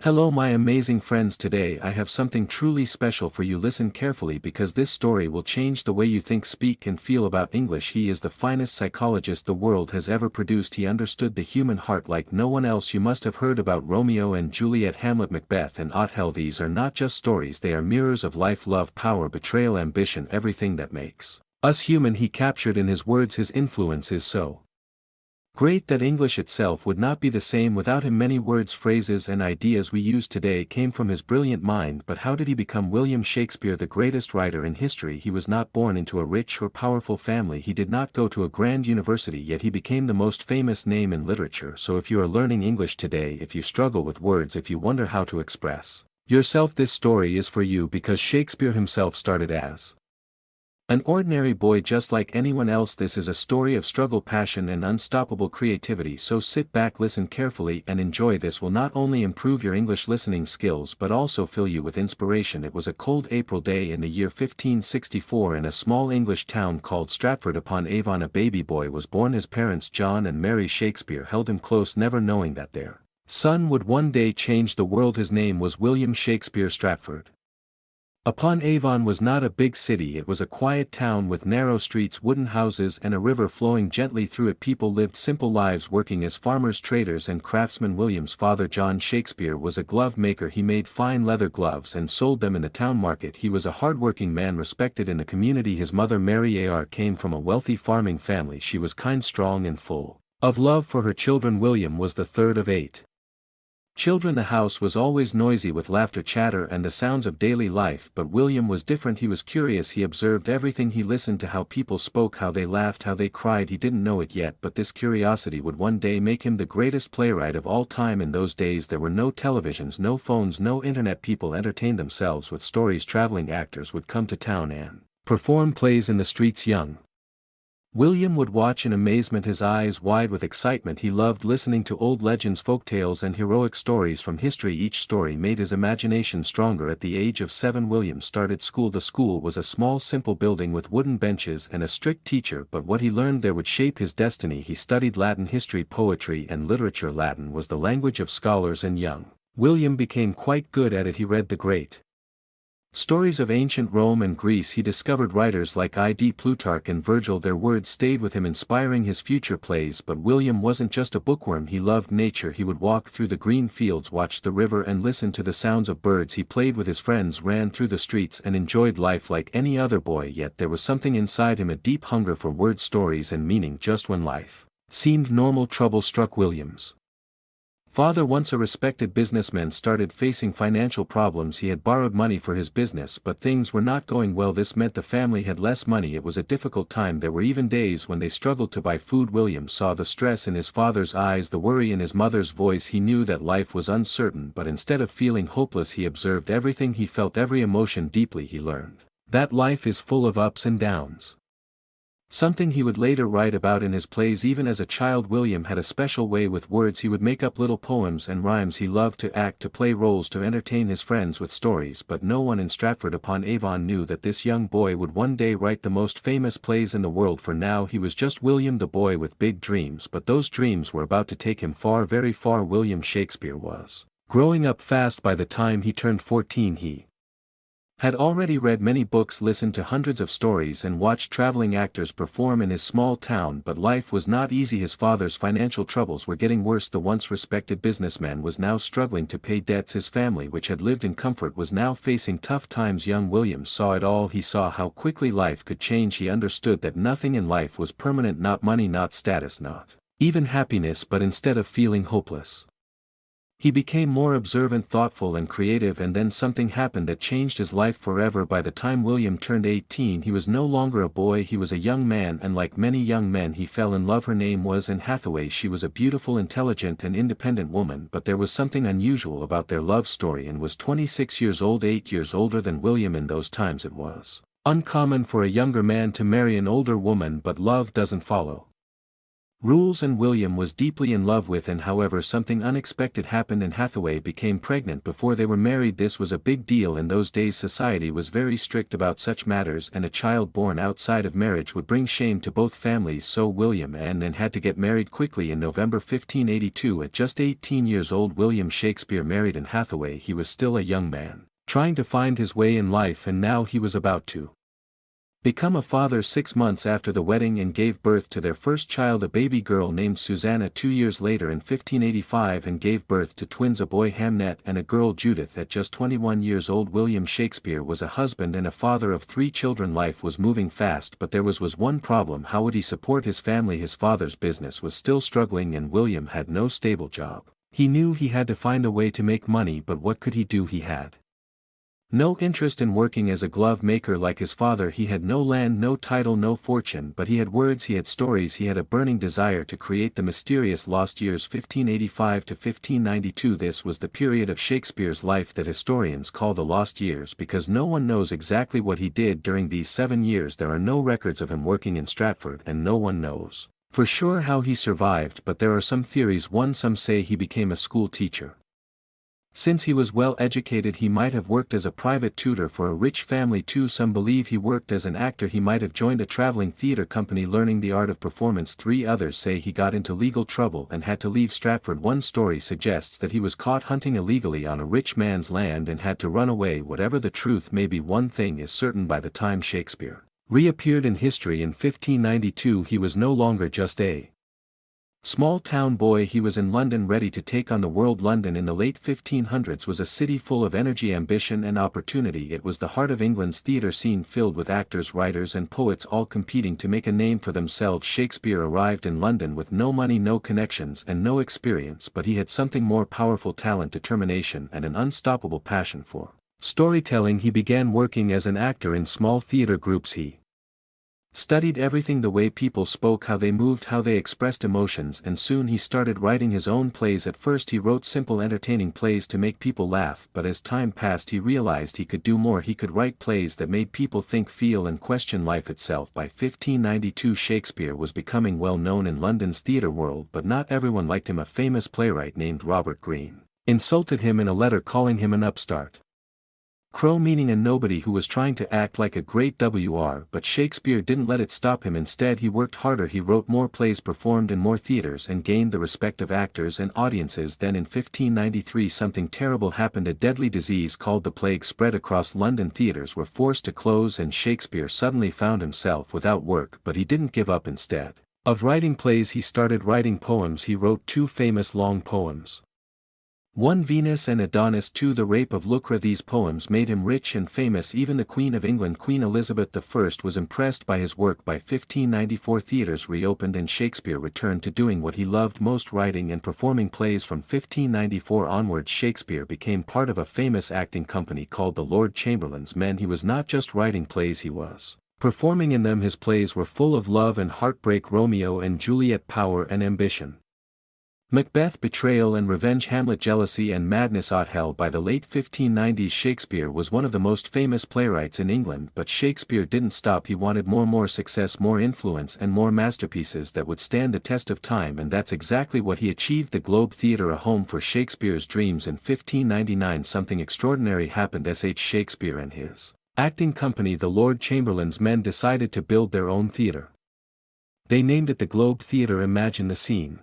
Hello my amazing friends, today I have something truly special for you. Listen carefully because this story will change the way you think, speak and feel about English. He is the finest psychologist the world has ever produced. He understood the human heart like no one else. You must have heard about Romeo and Juliet, Hamlet, Macbeth and Othello. These are not just stories, they are mirrors of life, love, power, betrayal, ambition, everything that makes us human he captured in his words. His influence is so great that English itself would not be the same without him. Many words, phrases and ideas we use today came from his brilliant mind. But how did he become William Shakespeare, the greatest writer in history? He was not born into a rich or powerful family. He did not go to a grand university, yet he became the most famous name in literature. So if you are learning English today, if you struggle with words, if you wonder how to express yourself, this story is for you, because Shakespeare himself started as an ordinary boy just like anyone else. This is a story of struggle, passion and unstoppable creativity. So sit back, listen carefully and enjoy. This will not only improve your English listening skills but also fill you with inspiration. It was a cold April day in the year 1564 in a small English town called Stratford-upon-Avon. A baby boy was born. His parents, John and Mary Shakespeare, held him close, never knowing that their son would one day change the world. His name was William Shakespeare. Stratford upon Avon was not a big city. It was a quiet town with narrow streets, wooden houses and a river flowing gently through it. People lived simple lives, working as farmers, traders and craftsmen. William's father, John Shakespeare, was a glove maker. He made fine leather gloves and sold them in the town market. He was a hard-working man, respected in the community. His mother, Mary Ar, came from a wealthy farming family. She was kind, strong and full of love for her children. William was the third of 8 children. The house was always noisy with laughter, chatter and the sounds of daily life. But William was different. He was curious. He observed everything. He listened to how people spoke, how they laughed, how they cried. He didn't know it yet, but this curiosity would one day make him the greatest playwright of all time. In those days there were no televisions, no phones, no internet. People entertained themselves with stories. Traveling actors would come to town and perform plays in the streets. Young William would watch in amazement, his eyes wide with excitement. He loved listening to old legends, folk tales and heroic stories from history. Each story made his imagination stronger. At the age of 7, William started school. The school was a small, simple building with wooden benches and a strict teacher, but what he learned there would shape his destiny. He studied Latin, history, poetry and literature. Latin was the language of scholars and young William became quite good at it. He read the great stories of ancient Rome and Greece. He discovered writers like I.D. Plutarch and Virgil. Their words stayed with him, inspiring his future plays. But William wasn't just a bookworm. He loved nature. He would walk through the green fields, watch the river and listen to the sounds of birds. He played with his friends, ran through the streets and enjoyed life like any other boy. Yet there was something inside him, a deep hunger for words, stories and meaning. Just when life seemed normal, trouble struck. William's father, once a respected businessman, started facing financial problems. He had borrowed money for his business, but things were not going well. This meant the family had less money. It was a difficult time. There were even days when they struggled to buy food. William saw the stress in his father's eyes, the worry in his mother's voice. He knew that life was uncertain, but instead of feeling hopeless, he observed everything. He felt every emotion deeply. He learned that life is full of ups and downs, something he would later write about in his plays. Even as a child, William had a special way with words. He would make up little poems and rhymes. He loved to act, to play roles, to entertain his friends with stories. But no one in Stratford-upon-Avon knew that this young boy would one day write the most famous plays in the world. For now he was just William, the boy with big dreams, but those dreams were about to take him far, very far. William Shakespeare was growing up fast. By the time he turned 14, he had already read many books, listened to hundreds of stories and watched traveling actors perform in his small town. But life was not easy. His father's financial troubles were getting worse. The once respected businessman was now struggling to pay debts. His family, which had lived in comfort, was now facing tough times. Young William saw it all. He saw how quickly life could change. He understood that nothing in life was permanent, not money, not status, not even happiness. But instead of feeling hopeless, he became more observant, thoughtful and creative. And then something happened that changed his life forever. By the time William turned 18, he was no longer a boy. He was a young man, and like many young men, he fell in love. Her name was Anne Hathaway. She was a beautiful, intelligent and independent woman, but there was something unusual about their love story. Anne was 26 years old, 8 years older than William. In those times it was uncommon for a younger man to marry an older woman, but love doesn't follow rules, and William was deeply in love with, and however something unexpected happened and Hathaway became pregnant before they were married. This was a big deal in those days. Society was very strict about such matters, and a child born outside of marriage would bring shame to both families, so William and Anne had to get married quickly in November 1582 at just 18 years old. William Shakespeare married Anne Hathaway. He was still a young man, trying to find his way in life, and now he was about to become a father 6 months after the wedding, and gave birth to their first child, a baby girl named Susanna. 2 years later in 1585, and gave birth to twins, a boy Hamnet and a girl Judith. At just 21 years old, William Shakespeare was a husband and a father of 3 children. Life was moving fast, but there was one problem: how would he support his family? His father's business was still struggling and William had no stable job. He knew he had to find a way to make money, but what could he do? He had no interest in working as a glove maker like his father. He had no land, no title, no fortune, but he had words, he had stories, he had a burning desire to create the mysterious lost years. 1585 to 1592. This was the period of Shakespeare's life that historians call the lost years, because no one knows exactly what he did during these 7 years. There are no records of him working in Stratford, and no one knows for sure how he survived, but there are some theories. Some say he became a school teacher. Since he was well educated, he might have worked as a private tutor for a rich family. 2 Some believe he worked as an actor. He might have joined a traveling theater company learning the art of performance. 3 Others say he got into legal trouble and had to leave Stratford. One story suggests that he was caught hunting illegally on a rich man's land and had to run away. Whatever the truth may be, one thing is certain: by the time Shakespeare reappeared in history in 1592, he was no longer just a small-town boy. He was in London, ready to take on the world. London in the late 1500s was a city full of energy, ambition and opportunity. It was the heart of England's theatre scene, filled with actors, writers and poets, all competing to make a name for themselves. Shakespeare arrived in London with no money, no connections and no experience, but he had something more powerful: talent, determination and an unstoppable passion for storytelling. He began working as an actor in small theatre groups. He studied everything: the way people spoke, how they moved, how they expressed emotions, and soon he started writing his own plays. At first he wrote simple, entertaining plays to make people laugh, but as time passed he realized he could do more. He could write plays that made people think, feel and question life itself. By 1592 Shakespeare was becoming well known in London's theatre world, but not everyone liked him. A famous playwright named Robert Greene insulted him in a letter, calling him an upstart crow, meaning a nobody who was trying to act like a great WR. But Shakespeare didn't let it stop him. Instead he worked harder. He wrote more plays, performed in more theaters and gained the respect of actors and audiences. Then in 1593 something terrible happened. A deadly disease called the plague spread across London. Theaters were forced to close and Shakespeare suddenly found himself without work. But he didn't give up. Instead of writing plays, he started writing poems. He wrote 2 famous long poems: 1 Venus and Adonis, 2 The Rape of Lucre. These poems made him rich and famous. Even the Queen of England, Queen Elizabeth I, was impressed by his work. By 1594 theatres reopened and Shakespeare returned to doing what he loved most: writing and performing plays. From 1594 onwards Shakespeare became part of a famous acting company called the Lord Chamberlain's Men. He was not just writing plays, he was performing in them. His plays were full of love and heartbreak: Romeo and Juliet, power and ambition; Macbeth, betrayal and revenge; Hamlet, jealousy and madness; Othello. By the late 1590s Shakespeare was one of the most famous playwrights in England, but Shakespeare didn't stop. He wanted more success, more influence and more masterpieces that would stand the test of time, and that's exactly what he achieved. The Globe Theatre, a home for Shakespeare's dreams. In 1599 something extraordinary happened. S.H. Shakespeare and his acting company, the Lord Chamberlain's Men, decided to build their own theatre. They named it the Globe Theatre. Imagine the scene: